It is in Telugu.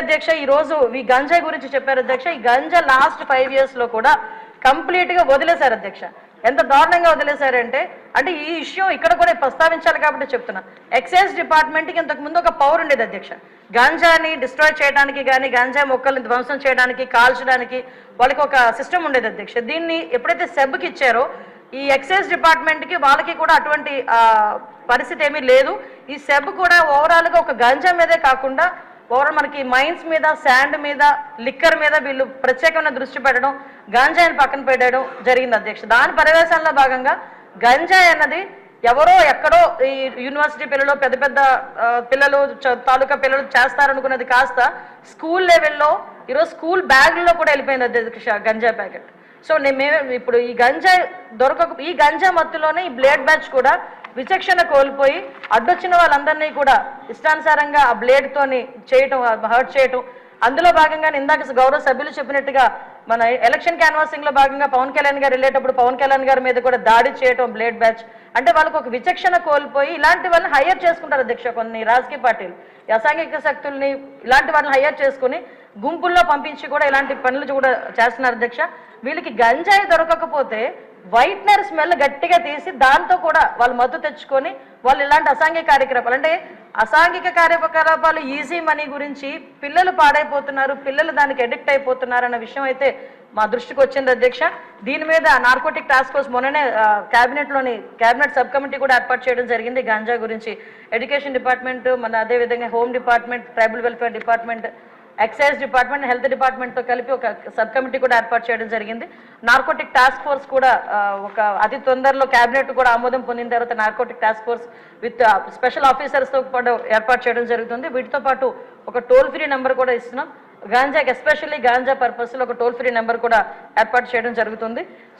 అధ్యక్ష ఈ రోజు ఈ గంజాయి గురించి చెప్పారు అధ్యక్ష. ఈ గంజా లాస్ట్ 5 years లో కూడా కంప్లీట్ గా వదిలేశారు అధ్యక్ష. ఎంత దారుణంగా వదిలేశారంటే అంటే ఈ ఇష్యూ ఇక్కడ కూడా ప్రస్తావించాలి కాబట్టి చెప్తున్నా. ఎక్సైజ్ డిపార్ట్మెంట్ కి ఇంతకు ముందు ఒక పవర్ ఉండేది అధ్యక్ష. గాంజాని డిస్ట్రాయ్ చేయడానికి కానీ గాంజా మొక్కల్ని ధ్వంసం చేయడానికి కాల్చడానికి వాళ్ళకి ఒక సిస్టమ్ ఉండేది అధ్యక్ష. దీన్ని ఎప్పుడైతే సెబ్కి ఇచ్చారో ఈ ఎక్సైజ్ డిపార్ట్మెంట్ కి వాళ్ళకి కూడా అటువంటి పరిస్థితి ఏమీ లేదు. ఈ సెబ్ కూడా ఓవరాల్ గా ఒక గంజా మీదే కాకుండా ఓవరాల్ మనకి మైన్స్ మీద శాండ్ మీద లిక్కర్ మీద వీళ్ళు ప్రత్యేకమైన దృష్టి పెట్టడం గంజాయిని పక్కన పెట్టడం జరిగింది అధ్యక్ష. దాని పర్యవేక్షణలో భాగంగా గంజాయి అన్నది ఎవరో ఎక్కడో ఈ యూనివర్సిటీ పిల్లలు పెద్ద పెద్ద పిల్లలు తాలూకా పిల్లలు చేస్తారనుకున్నది కాస్త స్కూల్ లెవెల్లో ఈరోజు స్కూల్ బ్యాగ్లో కూడా వెళ్ళిపోయింది అధ్యక్ష గంజాయి ప్యాకెట్. సో మేము ఇప్పుడు ఈ గంజాయి ఈ గంజా మత్తులోనే ఈ బ్లేడ్ బ్యాచ్ కూడా విచక్షణ కోల్పోయి అడ్డొచ్చిన వాళ్ళందరినీ కూడా ఇష్టానుసారంగా ఆ బ్లేడ్ తోని చేయటం హర్ట్ చేయటం. అందులో భాగంగా ఇందాక గౌరవ సభ్యులు చెప్పినట్టుగా మన ఎలక్షన్ క్యాన్వాసింగ్ లో భాగంగా పవన్ కళ్యాణ్ గారు వెళ్ళేటప్పుడు పవన్ కళ్యాణ్ గారి మీద కూడా దాడి చేయటం బ్లేడ్ బ్యాచ్. అంటే వాళ్ళకు ఒక విచక్షణ కోల్పోయి ఇలాంటి వాళ్ళని హైయర్ చేసుకుంటారు అధ్యక్ష. కొన్ని రాజకీయ పార్టీలు అసాంఘిక శక్తుల్ని ఇలాంటి వాళ్ళని హైయర్ చేసుకుని గుంపుల్లో పంపించి కూడా ఇలాంటి పనులు కూడా చేస్తున్నారు అధ్యక్ష. వీళ్ళకి గంజాయి దొరకకపోతే వైట్నర్ స్మెల్ గట్టిగా తీసి దాంతో కూడా వాళ్ళు మత్తు తెచ్చుకొని వాళ్ళు ఇలాంటి అసాంఘిక కార్యకలాపాలు అంటే అసాంఘిక కార్యకలాపాలు ఈజీ మనీ గురించి పిల్లలు పాడైపోతున్నారు, పిల్లలు దానికి అడిక్ట్ అయిపోతున్నారు అన్న విషయం అయితే మా దృష్టికి వచ్చింది అధ్యక్ష. దీని మీద నార్కోటిక్ టాస్క్ ఫోర్స్ మొన్ననే క్యాబినెట్ సబ్ కమిటీ కూడా ఏర్పాటు చేయడం జరిగింది. గంజా గురించి ఎడ్యుకేషన్ డిపార్ట్మెంట్ మన అదేవిధంగా home department, tribal welfare department, excise department, health డిపార్ట్మెంట్తో కలిపి ఒక సబ్ కమిటీ కూడా ఏర్పాటు చేయడం జరిగింది. నార్కోటిక్ టాస్క్ ఫోర్స్ కూడా ఒక అతి తొందరలో క్యాబినెట్ కూడా ఆమోదం పొందిన తర్వాత narcotic task force with special ఆఫీసర్స్తో పాటు ఏర్పాటు చేయడం జరుగుతుంది. వీటితో పాటు ఒక టోల్ ఫ్రీ నెంబర్ కూడా ఇస్తున్నాం. గాంజాకి ఎస్పెషల్లీ గాంజా పర్పస్లో ఒక టోల్ ఫ్రీ నెంబర్ కూడా ఏర్పాటు చేయడం జరుగుతుంది.